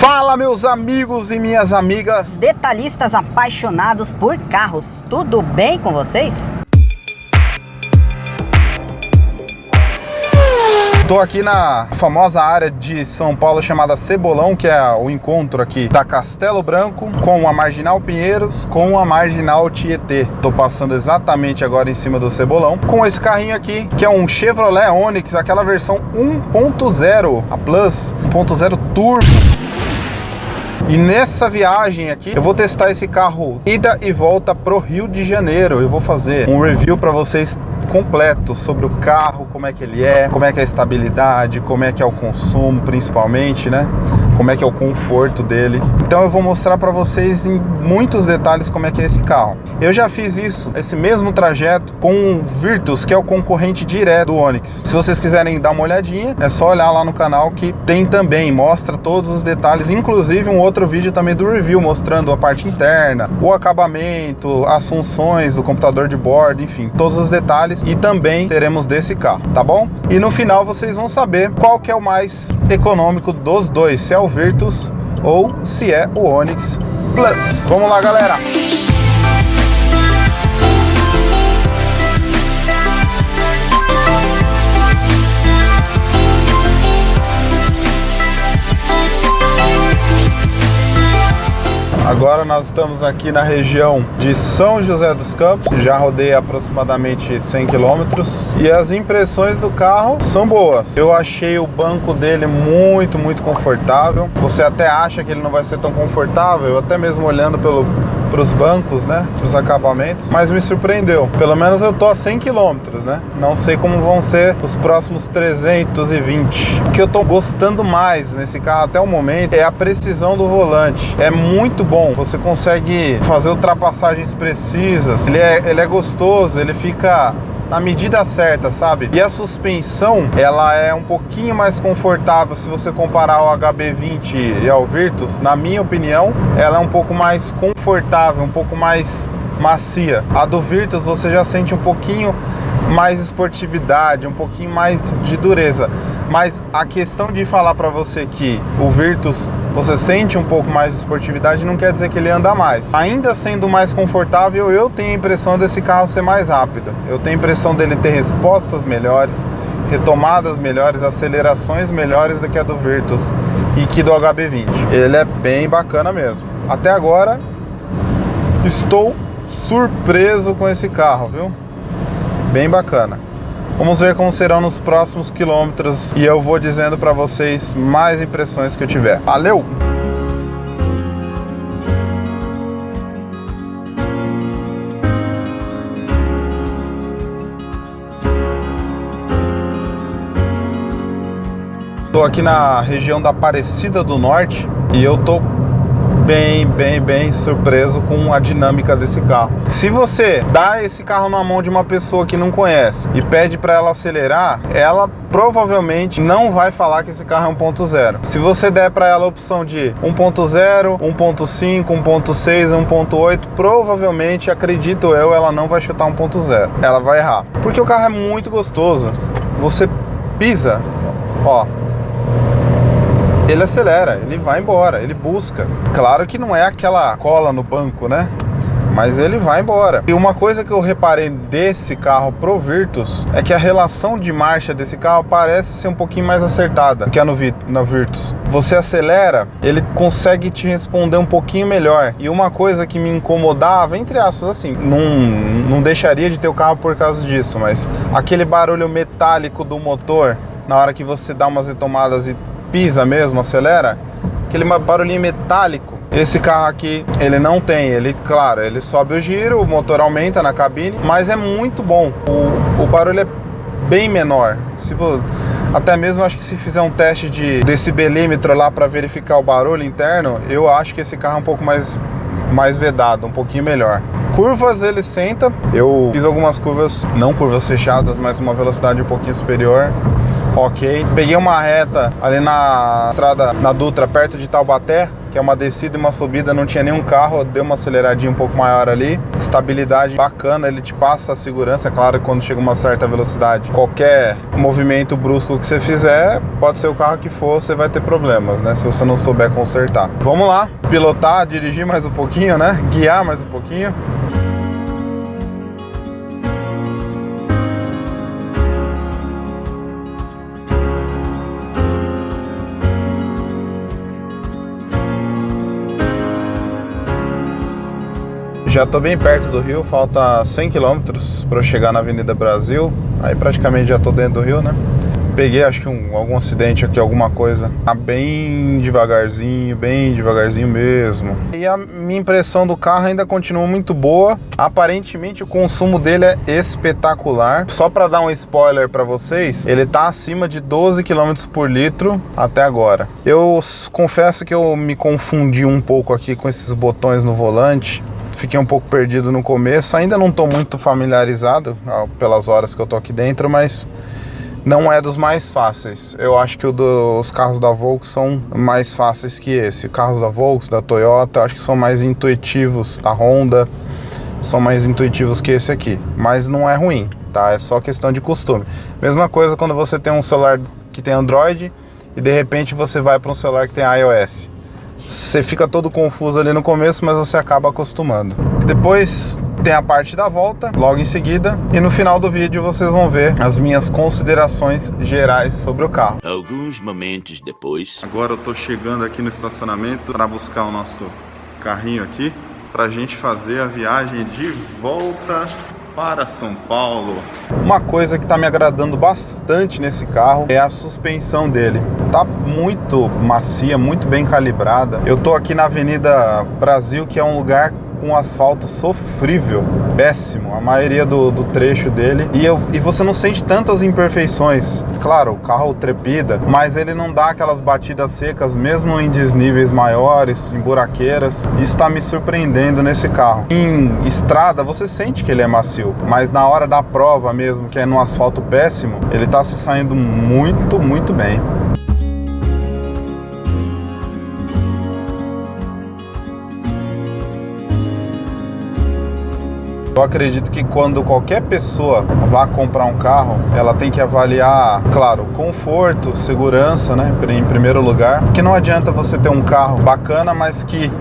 Fala, meus amigos e minhas amigas, detalhistas apaixonados por carros, tudo bem com vocês? Estou aqui na famosa área de São Paulo chamada Cebolão, que é o encontro aqui da Castelo Branco com a Marginal Pinheiros com a Marginal Tietê. Estou passando exatamente agora em cima do Cebolão com esse carrinho aqui, que é um Chevrolet Onix, aquela versão 1.0, a Plus 1.0 Turbo. E nessa viagem aqui eu vou testar esse carro ida e volta pro Rio de Janeiro. Eu vou fazer um review para vocês completo sobre o carro, como é que ele é, como é que é a estabilidade, como é que é o consumo principalmente, né? Como é que é o conforto dele. Então eu vou mostrar para vocês em muitos detalhes como é que é esse carro. Eu já fiz esse mesmo trajeto com o Virtus, que é o concorrente direto do Onix. Se vocês quiserem dar uma olhadinha, é só olhar lá no canal que tem também, mostra todos os detalhes, inclusive um outro vídeo também do review, mostrando a parte interna, o acabamento, as funções do computador de bordo, enfim, todos os detalhes, e também teremos desse carro, tá bom? E no final vocês vão saber qual que é o mais econômico dos dois, se é o Virtus ou se é o Onix Plus. Vamos lá, galera! Agora nós estamos aqui na região de São José dos Campos, já rodei aproximadamente 100 km e as impressões do carro são boas. Eu achei o banco dele muito confortável. Você até acha que ele não vai ser tão confortável, até mesmo olhando pros bancos, né, pros acabamentos, mas me surpreendeu. Pelo menos eu tô a 100 km, né? Não sei como vão ser os próximos 320. O que eu tô gostando mais nesse carro até o momento é a precisão do volante. É muito bom. Você consegue fazer ultrapassagens precisas, ele é gostoso, ele fica na medida certa, sabe? E a suspensão, ela é um pouquinho mais confortável se você comparar o HB20 e ao Virtus. Na minha opinião, ela é um pouco mais confortável, um pouco mais macia. A do Virtus você já sente um pouquinho mais esportividade, um pouquinho mais de dureza. Mas a questão de falar para você que o Virtus você sente um pouco mais de esportividade não quer dizer que ele anda mais. Ainda sendo mais confortável, eu tenho a impressão desse carro ser mais rápido. Eu tenho a impressão dele ter respostas melhores, retomadas melhores, acelerações melhores do que a do Virtus e que do HB20. Ele é bem bacana mesmo. Até agora, estou surpreso com esse carro, viu? Bem bacana. Vamos ver como serão nos próximos quilômetros e eu vou dizendo para vocês mais impressões que eu tiver. Valeu! Estou aqui na região da Aparecida do Norte e eu tô bem surpreso com a dinâmica desse carro. Se você dá esse carro na mão de uma pessoa que não conhece e pede para ela acelerar, ela provavelmente não vai falar que esse carro é 1.0. Se você der para ela a opção de 1.0, 1.5, 1.6, 1.8, provavelmente, acredito eu, ela não vai chutar 1.0. Ela vai errar. Porque o carro é muito gostoso. Você pisa, ó, ele acelera, ele vai embora, ele busca. Claro que não é aquela cola no banco, né? Mas ele vai embora. E uma coisa que eu reparei desse carro pro Virtus é que a relação de marcha desse carro parece ser um pouquinho mais acertada que a no Virtus. Você acelera, ele consegue te responder um pouquinho melhor. E uma coisa que me incomodava, entre aspas, assim, não deixaria de ter o carro por causa disso, mas aquele barulho metálico do motor na hora que você dá umas retomadas e pisa mesmo, acelera, aquele barulhinho metálico, esse carro aqui ele não tem. Ele, claro, ele sobe o giro, o motor aumenta na cabine, mas é muito bom, o barulho é bem menor. Até mesmo acho que se fizer um teste de decibelímetro lá para verificar o barulho interno, eu acho que esse carro é um pouco mais vedado, um pouquinho melhor. Curvas ele senta, eu fiz algumas curvas, não curvas fechadas, mas uma velocidade um pouquinho superior. Ok, peguei uma reta ali na estrada, na Dutra, perto de Taubaté, que é uma descida e uma subida, não tinha nenhum carro, deu uma aceleradinha um pouco maior ali, estabilidade bacana, ele te passa a segurança, é claro que quando chega uma certa velocidade, qualquer movimento brusco que você fizer, pode ser o carro que for, você vai ter problemas, né, se você não souber consertar. Vamos lá, pilotar, dirigir mais um pouquinho, né, guiar mais um pouquinho. Já estou bem perto do Rio, falta 100 km para eu chegar na Avenida Brasil, aí praticamente já estou dentro do Rio, né? Peguei, acho que algum acidente aqui, alguma coisa, tá bem devagarzinho mesmo. E a minha impressão do carro ainda continua muito boa, aparentemente o consumo dele é espetacular. Só para dar um spoiler para vocês, ele tá acima de 12 km por litro até agora. Eu confesso que eu me confundi um pouco aqui com esses botões no volante. Fiquei um pouco perdido no começo, ainda não estou muito familiarizado pelas horas que eu estou aqui dentro, mas não é dos mais fáceis. Eu acho que os carros da Volks são mais fáceis que esse. Os carros da Volks, da Toyota, acho que são mais intuitivos, da Honda, são mais intuitivos que esse aqui. Mas não é ruim, tá? É só questão de costume. Mesma coisa quando você tem um celular que tem Android e de repente você vai para um celular que tem iOS. Você fica todo confuso ali no começo, mas você acaba acostumando. Depois tem a parte da volta, logo em seguida, e no final do vídeo vocês vão ver as minhas considerações gerais sobre o carro. Alguns momentos depois. Agora eu tô chegando aqui no estacionamento para buscar o nosso carrinho aqui, pra gente fazer a viagem de volta para São Paulo. Uma coisa que tá me agradando bastante nesse carro é a suspensão dele. Tá muito macia, muito bem calibrada. Eu tô aqui na Avenida Brasil, que é um lugar com asfalto sofrível, péssimo, a maioria do trecho dele, e você não sente tantas imperfeições. Claro, o carro trepida, mas ele não dá aquelas batidas secas, mesmo em desníveis maiores, em buraqueiras. Isso está me surpreendendo nesse carro. Em estrada, você sente que ele é macio, mas na hora da prova mesmo, que é no asfalto péssimo, ele está se saindo muito, muito bem. Eu acredito que quando qualquer pessoa vá comprar um carro, ela tem que avaliar, claro, conforto, segurança, né, em primeiro lugar. Porque não adianta você ter um carro bacana, mas que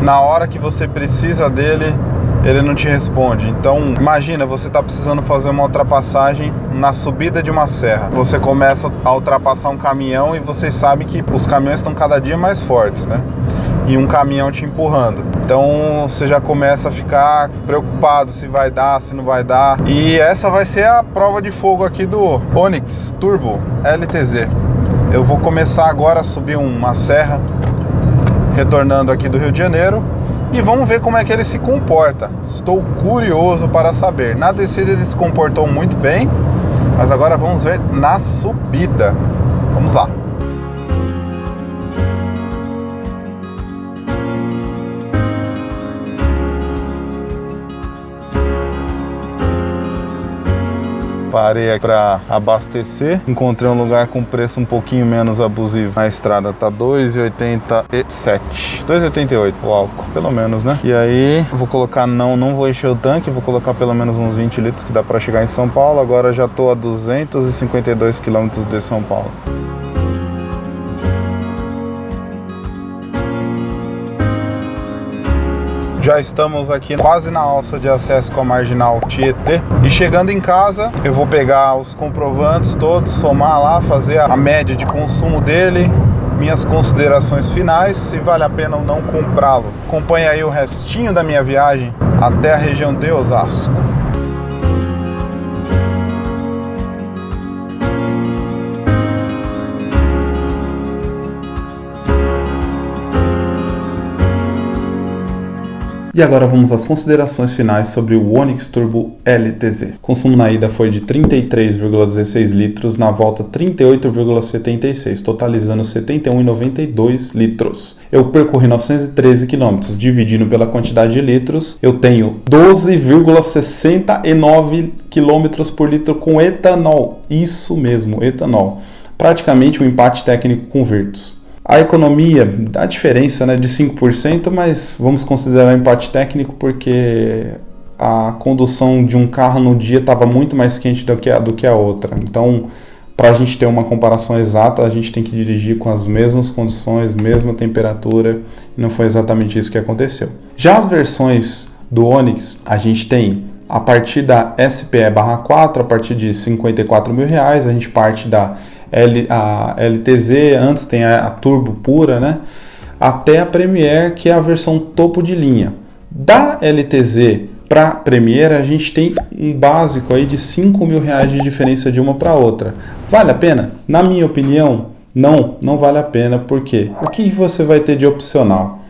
na hora que você precisa dele, ele não te responde. Então, imagina, você está precisando fazer uma ultrapassagem na subida de uma serra. Você começa a ultrapassar um caminhão e vocês sabem que os caminhões estão cada dia mais fortes, né? E um caminhão te empurrando. Então você já começa a ficar preocupado se vai dar, se não vai dar. E essa vai ser a prova de fogo aqui do Onix Turbo LTZ. Eu vou começar agora a subir uma serra, retornando aqui do Rio de Janeiro, e vamos ver como é que ele se comporta. Estou curioso para saber. Na descida ele se comportou muito bem, mas agora vamos ver na subida. Vamos lá. Parei aqui para abastecer, encontrei um lugar com preço um pouquinho menos abusivo. Na estrada tá 2,87, 2,88 o álcool, pelo menos, né? E aí, vou colocar, não vou encher o tanque, vou colocar pelo menos uns 20 litros que dá para chegar em São Paulo. Agora já tô a 252 quilômetros de São Paulo. Já estamos aqui quase na alça de acesso com a Marginal Tietê. E chegando em casa, eu vou pegar os comprovantes todos, somar lá, fazer a média de consumo dele, minhas considerações finais, se vale a pena ou não comprá-lo. Acompanhe aí o restinho da minha viagem até a região de Osasco. E agora vamos às considerações finais sobre o Onix Turbo LTZ. O consumo na ida foi de 33,16 litros, na volta 38,76, totalizando 71,92 litros. Eu percorri 913 km, dividindo pela quantidade de litros, eu tenho 12,69 km por litro com etanol. Isso mesmo, etanol. Praticamente um empate técnico com Virtus. A economia dá diferença, né, de 5%, mas vamos considerar empate técnico porque a condução de um carro no dia estava muito mais quente do que a outra. Então, para a gente ter uma comparação exata, a gente tem que dirigir com as mesmas condições, mesma temperatura, e não foi exatamente isso que aconteceu. Já as versões do Onix, a gente tem a partir da SPE/4, a partir de R$54 mil, a gente parte da LTZ, antes tem a Turbo pura, né? Até a Premier, que é a versão topo de linha. Da LTZ para Premier, a gente tem um básico aí de R$5 mil de diferença de uma para outra. Vale a pena? Na minha opinião, não vale a pena. Por quê? O que você vai ter de opcional?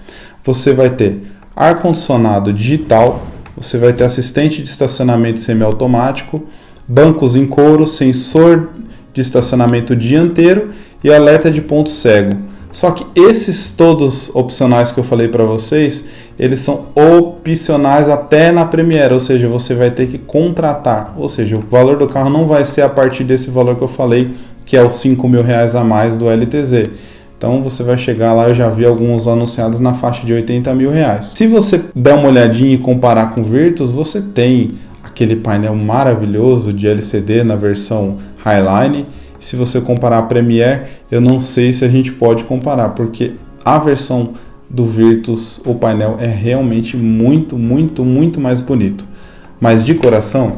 Você vai ter ar-condicionado digital, você vai ter assistente de estacionamento semiautomático, bancos em couro, sensor de estacionamento dianteiro e alerta de ponto cego. Só que esses todos opcionais que eu falei para vocês, eles são opcionais até na Premier, ou seja, você vai ter que contratar, ou seja, o valor do carro não vai ser a partir desse valor que eu falei, que é os R$5 mil a mais do LTZ. Então você vai chegar lá, eu já vi alguns anunciados na faixa de R$80 mil. Se você der uma olhadinha e comparar com o Virtus, você tem aquele painel maravilhoso de LCD na versão Highline. Se você comparar a Premier, eu não sei se a gente pode comparar, porque a versão do Virtus, o painel é realmente muito mais bonito. Mas de coração,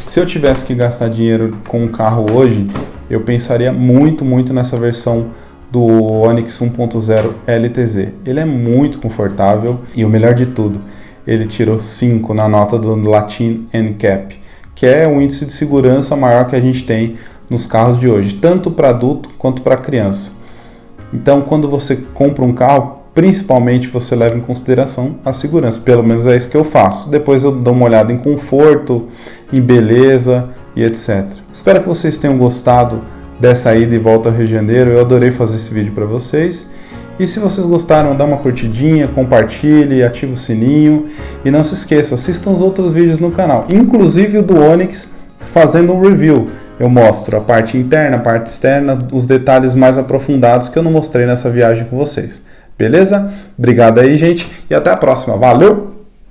se eu tivesse que gastar dinheiro com um carro hoje, eu pensaria muito nessa versão do Onix 1.0 LTZ. Ele é muito confortável e o melhor de tudo, ele tirou 5 na nota do Latin NCAP, que é um índice de segurança maior que a gente tem nos carros de hoje, tanto para adulto quanto para criança. Então, quando você compra um carro, principalmente você leva em consideração a segurança, pelo menos é isso que eu faço. Depois eu dou uma olhada em conforto, em beleza e etc. Espero que vocês tenham gostado dessa ida e volta ao Rio de Janeiro. Eu adorei fazer esse vídeo para vocês. E se vocês gostaram, dá uma curtidinha, compartilhe, ative o sininho. E não se esqueça, assistam os outros vídeos no canal, inclusive o do Onix fazendo um review. Eu mostro a parte interna, a parte externa, os detalhes mais aprofundados que eu não mostrei nessa viagem com vocês. Beleza? Obrigado aí, gente, e até a próxima. Valeu!